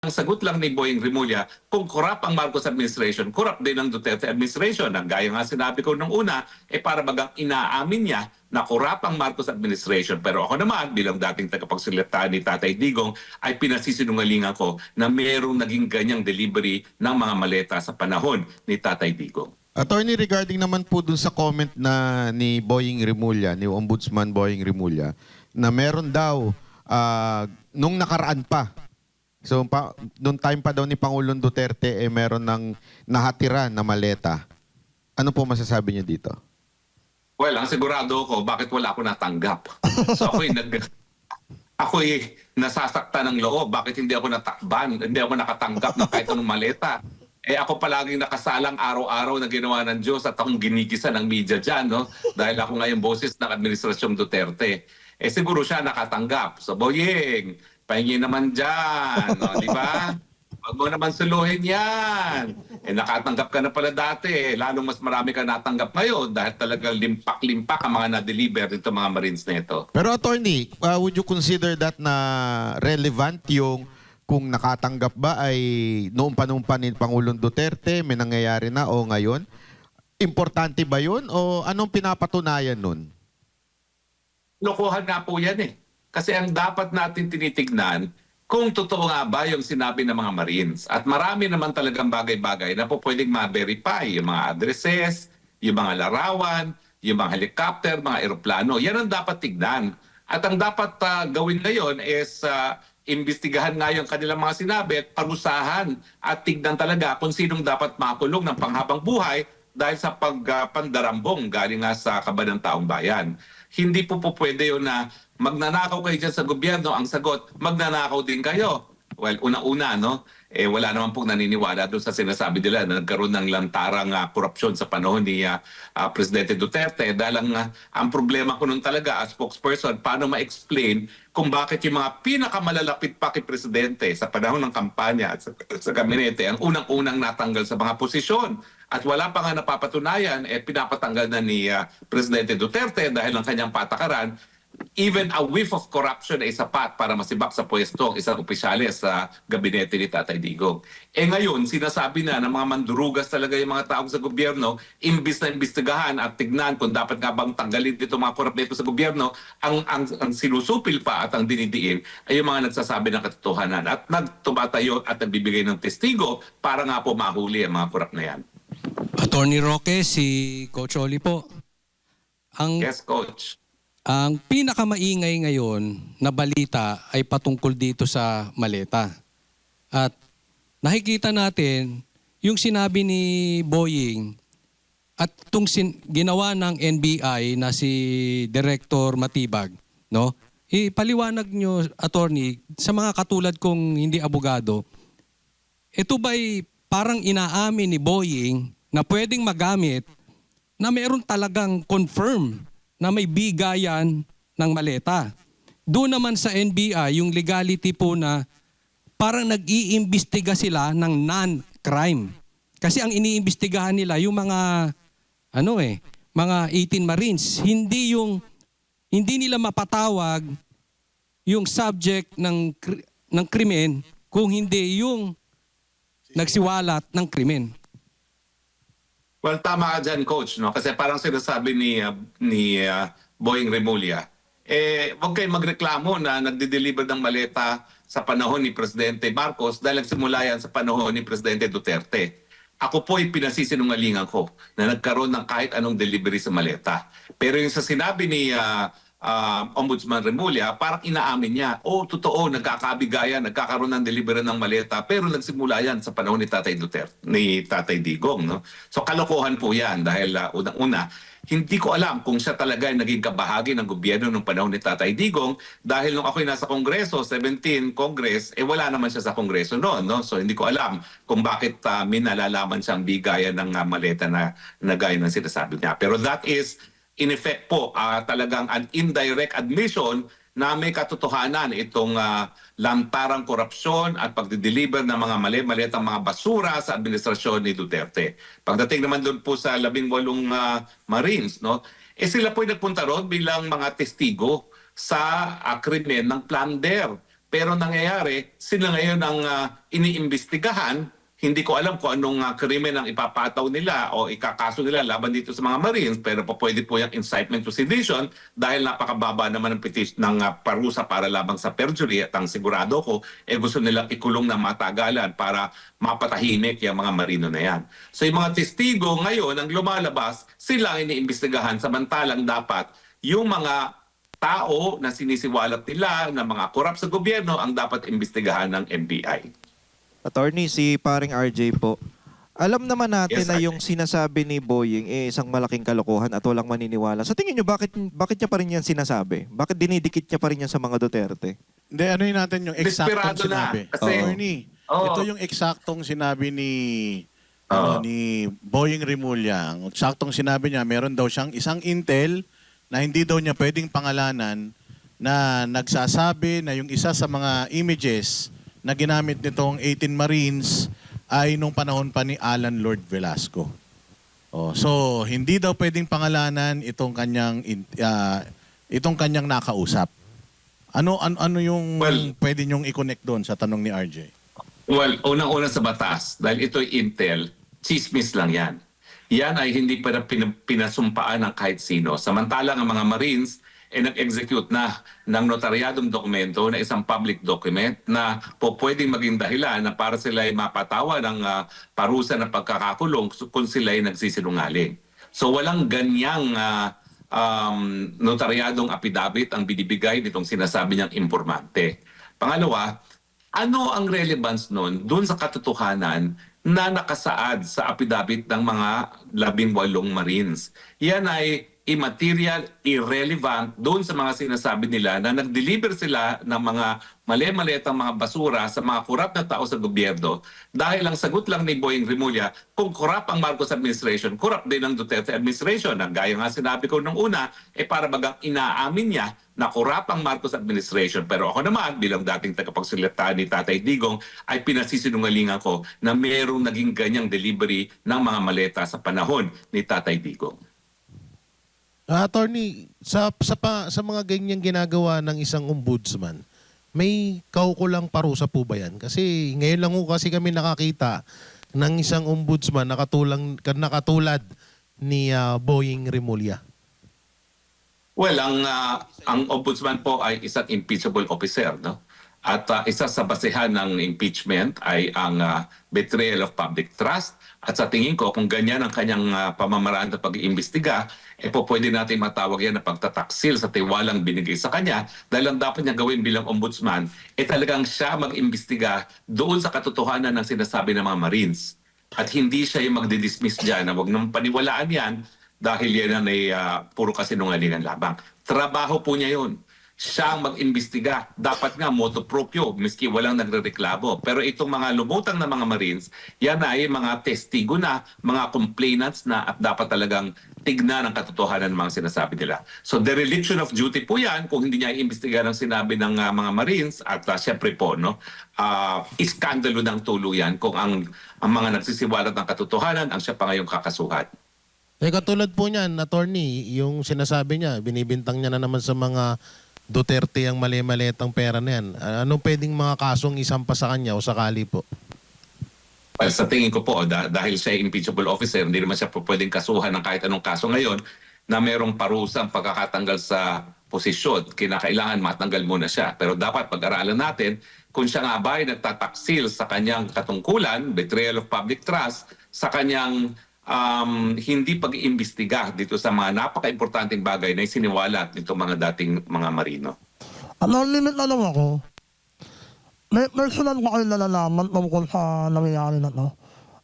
Ang sagot lang ni Boying Rimulya, kung corrupt ang Marcos administration, corrupt din ang Duterte administration. Ang gaya nga sinabi ko nung una, para bagang inaamin niya na corrupt ang Marcos administration. Pero ako naman, bilang dating tagapagsalita ni Tatay Digong, ay pinasisinungalingan ko na mayroong naging ganyang delivery ng mga maleta sa panahon ni Tatay Digong. Attorney, regarding naman po dun sa comment na ni Boying Rimulya, ni Ombudsman Boying Rimulya, na meron daw nung nakaraan pa, so nung time pa daw ni Pangulong Duterte, meron ng nahatira na maleta. Ano po masasabi niyo dito? Well, ang sigurado ko, bakit wala ako natanggap? So ako'y nasasaktan ng loob. Bakit hindi ako natakban? Hindi ako nakatanggap ng kahit anong maleta? Ako palaging nakasalang araw-araw na ginawa ng Diyos at akong ginigisa ng media dyan, no? Dahil ako ngayon boses ng Administrasyong Duterte. Siguro siya nakatanggap. So, Boying, pahingi naman dyan, no? Di ba? Huwag mo naman suluhin yan. Nakatanggap ka na pala dati. Lalong mas marami ka natanggap ngayon dahil talagang limpak-limpak ang mga na-deliver dito mga Marines na ito. Pero attorney, would you consider that na relevant yung kung nakatanggap ba ay noong panumpa ni Pangulong Duterte, may nangyayari na o ngayon? Importante ba yun o anong pinapatunayan nun? Lokohan nga po yan eh. Kasi ang dapat natin tinitignan kung totoo nga ba yung sinabi ng mga Marines. At marami naman talagang bagay-bagay na po pwedeng ma-verify. Yung mga addresses, yung mga larawan, yung mga helicopter, mga eroplano. Yan ang dapat tignan. At ang dapat gawin ngayon is imbestigahan nga yung kanilang mga sinabi at parusahan at tignan talaga kung sinong dapat makulong ng panghabang buhay dahil sa pagpandarambong galing nga sa kaban ng taong bayan. Hindi po pwede yun na magnanakaw kayo dyan sa gobyerno. Ang sagot, magnanakaw din kayo. Well, una-una, no? Wala naman pong naniniwala doon sa sinasabi nila na nagkaroon ng lantarang korupsyon sa panahon ni Presidente Duterte. Dahil ang problema ko nun talaga as spokesperson, paano ma-explain kung bakit yung mga pinakamalalapit pa kay Presidente sa panahon ng kampanya at sa gabinete ang unang-unang natanggal sa mga posisyon. At wala pa nga napapatunayan, pinapatanggal na ni Presidente Duterte dahil ng kanyang patakaran. Even a whiff of corruption ay sapat para masibak sa pwesto ang isang opisyales sa gabinete ni Tatay Digong. Ngayon, sinasabi na ng mga mandurugas talaga yung mga taong sa gobyerno, imbis na imbestigahan at tignan kung dapat nga bang tanggalin dito mga korupto sa gobyerno, ang sinusupil pa at ang dinidiin ay yung mga nagsasabi ng katotohanan at nagtumatayo at nagbibigay ng testigo para nga po mahuli ang mga korupt na yan. Attorney Roque, si Coach Oli po. Yes, Coach. Ang pinakamaingay ngayon na balita ay patungkol dito sa maleta. At nakikita natin yung sinabi ni Boying at itong ginawa ng NBI na si Director Matibag, no? Ipaliwanag nyo, attorney, sa mga katulad kong hindi abogado, ito ba'y parang inaamin ni Boying na pwedeng magamit na meron talagang confirm na may bigayan ng maleta. Doon naman sa NBI, yung legality po na parang nag-iimbestiga sila ng non-crime. Kasi ang iniimbestigahan nila yung mga mga 18 Marines, hindi nila mapatawag yung subject ng krimen kung hindi yung nagsiwalat ng krimen. Well, tama ka dyan, Coach, no? Kasi parang sinasabi ni Boying Rimulya, huwag kayong magreklamo na nagde-deliver ng maleta sa panahon ni Presidente Marcos dahil nagsimula yan sa panahon ni Presidente Duterte. Ako po ay pinasisinungalingan ko na nagkaroon ng kahit anong delivery sa maleta. Pero yung sa sinabi ni Ombudsman Rimulya, parang inaamin niya, totoo, nagkakabigayan, nagkakaroon ng delivery ng maleta, pero nagsimula yan sa panahon ni Tatay Duterte, ni Tatay Digong, no? So kalokohan po yan dahil unang-una, hindi ko alam kung siya talaga ay naging kabahagi ng gobyerno nung panahon ni Tatay Digong dahil nung ako'y nasa Kongreso, 17 Congress, wala naman siya sa Kongreso noon, no? So hindi ko alam kung bakit may nalalaman siyang bigayan ng maleta na gaya ng sinasabi niya. Pero that is in effect po, talagang an indirect admission na may katotohanan itong lantarang korupsyon at pagdideliver ng mga mali-malitang mga basura sa administrasyon ni Duterte. Pagdating naman doon po sa 18 Marines, no, sila po ay nagpunta roon bilang mga testigo sa krimen ng plunder. pero nangyayari, sila ngayon ang iniimbestigahan. Hindi ko alam kung anong krimen ang ipapataw nila o ikakaso nila laban dito sa mga Marines, pero pwede po yung incitement to sedition dahil napakababa naman ng ng parusa para labang sa perjury, at ang sigurado ko, gusto nilang ikulong na matagalan para mapatahimik yung mga Marino na yan. So yung mga testigo ngayon ang lumalabas, sila ang iniimbestigahan, samantalang dapat yung mga tao na sinisiwalat nila na mga korap sa gobyerno ang dapat imbestigahan ng NBI. Attorney, si paring RJ po. Alam naman natin Yes, na RJ. yung sinasabi ni Boying isang malaking kalokohan at walang maniniwala. Sa tingin nyo, bakit niya pa rin yan sinasabi? Bakit dinidikit niya pa rin yan sa mga Duterte? Hindi, ano yun natin yung eksaktong Desperado na, sinabi. kasi- Attorney, Oo. ito yung eksaktong sinabi ni Oo. ni Boying Remulla. Ang eksaktong sinabi niya, meron daw siyang isang intel na hindi daw niya pwedeng pangalanan na nagsasabi na yung isa sa mga images na ginamit nitong 18 Marines ay nung panahon pa ni Alan Lord Velasco. Oh, so hindi daw pwedeng pangalanan itong kanyang nakausap. Ano yung Well- pwede niyong i-connect doon sa tanong ni RJ? Well, unang-una sa batas, dahil ito'y intel, chismis lang yan. Yan ay hindi pa na pinasumpaan ng kahit sino. Samantalang ang mga Marines nag-execute na ng notaryadong dokumento na isang public document na po pwedeng maging dahilan na para sila ay mapatawa ng parusa ng pagkakakulong kung sila ay nagsisinungaling. So walang ganyang notaryadong affidavit ang binibigay nitong sinasabi niyang impormante. Pangalawa, ano ang relevance nun dun sa katotohanan na nakasaad sa affidavit ng mga 18 Marines? Yan ay immaterial, irrelevant doon sa mga sinasabi nila na nag-deliver sila ng mga mali-malitang mga basura sa mga korap na tao sa gobyerno dahil ang sagot lang ni Boying Remulla, kung korap ang Marcos administration, korap din ang Duterte administration. Ang gaya nga sinabi ko nung una, para bagang inaamin niya na korap ang Marcos administration. Pero ako naman, bilang dating tagapagsalita ni Tatay Digong, ay pinasisinungalingan ko na mayroong naging ganyang delivery ng mga maleta sa panahon ni Tatay Digong. Attorney, sa mga ganyang ginagawa ng isang ombudsman, may kaukulang parusa po ba yan? Kasi ngayon lang ho kasi kami nakakita ng isang ombudsman na nakatulad ni Boying Remulla. Well, ang ombudsman po ay isang impeachable officer, no? At isa sa basehan ng impeachment ay ang betrayal of public trust. At sa tingin ko, kung ganyan ang kanyang pamamaraan sa pag-iimbestiga, po pwede natin matawag yan na pagtataksil sa tiwalang binigay sa kanya dahil ang dapat niya gawin bilang ombudsman talagang siya mag-imbestiga doon sa katotohanan ng sinasabi ng mga Marines. At hindi siya yung magdi-dismiss dyan na huwag nang paniwalaan yan dahil yan ay puro kasinungalingan lamang. Trabaho po niya yun. Siya ang mag-imbestiga. Dapat nga motu proprio, miski walang nagrereklamo. Pero itong mga lumutang na mga Marines, yan ay mga testigo na, mga complainants na at dapat talagang tignan ang katotohanan ng mga sinasabi nila. So dereliction of duty po yan kung hindi niya iimbestiga ng sinabi ng mga Marines at syempre po, no, iskandalo ng tuluyan kung ang mga nagsisiwalat ng katotohanan ang siya pa ngayong kakasuhan. Katulad po niyan, attorney, yung sinasabi niya, binibintang niya na naman sa mga Duterte ang mali-malitang pera na yan. Anong pwedeng mga kasong isampa sa kanya o sakali po? Well, sa tingin ko po, dahil siya ay impeachable officer, hindi naman siya po pwedeng kasuhan ng kahit anong kaso ngayon na mayroong parusang pagkakatanggal sa posisyon. Kinakailangan matanggal muna siya. Pero dapat pag-aralan natin kung siya nga ba ay nagtataksil sa kanyang katungkulan, betrayal of public trust, sa kanyang hindi pag-iimbestiga dito sa mga napaka-importanting bagay na isiniwalat nito mga dating mga Marino. Limit na lang ako. May personal ko kayo nalalaman tungkol sa nangyayari na to.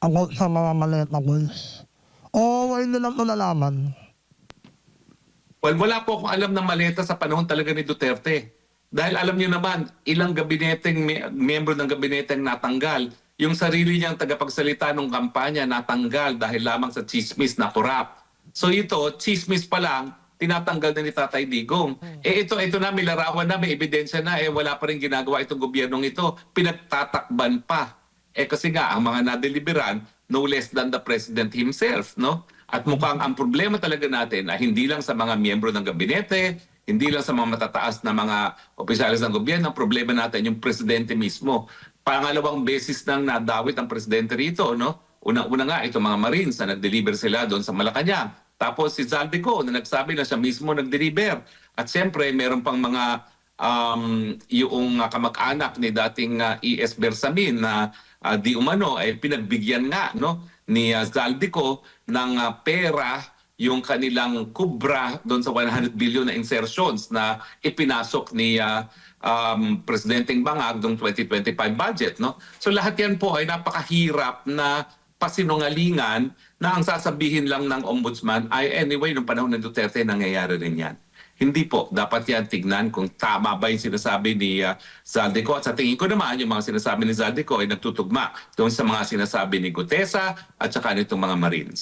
Ako sa mga maliit na goals. O hindi lang ito nalaman. Well, wala po akong alam ng maleta sa panahon talaga ni Duterte. Dahil alam niyo naman, ilang gabineteng miyembro ng gabineteng natanggal. Yung sarili niyang tagapagsalita ng kampanya natanggal dahil lamang sa chismis na korap. So ito, chismis pa lang, tinatanggal na ni Tatay Digong. Ito na, may larawan na, may ebidensya na, wala pa rin ginagawa itong gobyernong ito. Pinagtatakban pa. Kasi nga, ang mga nadeliberan, no less than the President himself, no? At mukhang ang problema talaga natin ay hindi lang sa mga miyembro ng gabinete, Hindi lang sa mga matataas na mga opisyalis ng gobyerno, ang problema natin yung presidente mismo. Pangalawang beses nang nadawit ang presidente rito, no? Unang-una nga, itong mga Marines na nag-deliver sila doon sa Malacanang. Tapos si Zaldico na nagsabi na siya mismo nag-deliver. At siyempre, meron pang mga yung kamag-anak ni dating E.S. Bersamin na di umano ay pinagbigyan nga no ni Zaldico ng pera yung kanilang kubra doon sa 100 billion na insertions na ipinasok ni Presidenteng Bangag noong 2025 budget. No? So lahat yan po ay napakahirap na pasinungalingan na ang sasabihin lang ng ombudsman ay anyway, nung panahon ng Duterte, nangyayari rin yan. Hindi po. Dapat yan tignan kung tama ba yung sinasabi ni Zaldico. At sa tingin ko naman, yung mga sinasabi ni Zaldico ay nagtutugma doon sa mga sinasabi ni Gutesa at saka nitong mga Marines.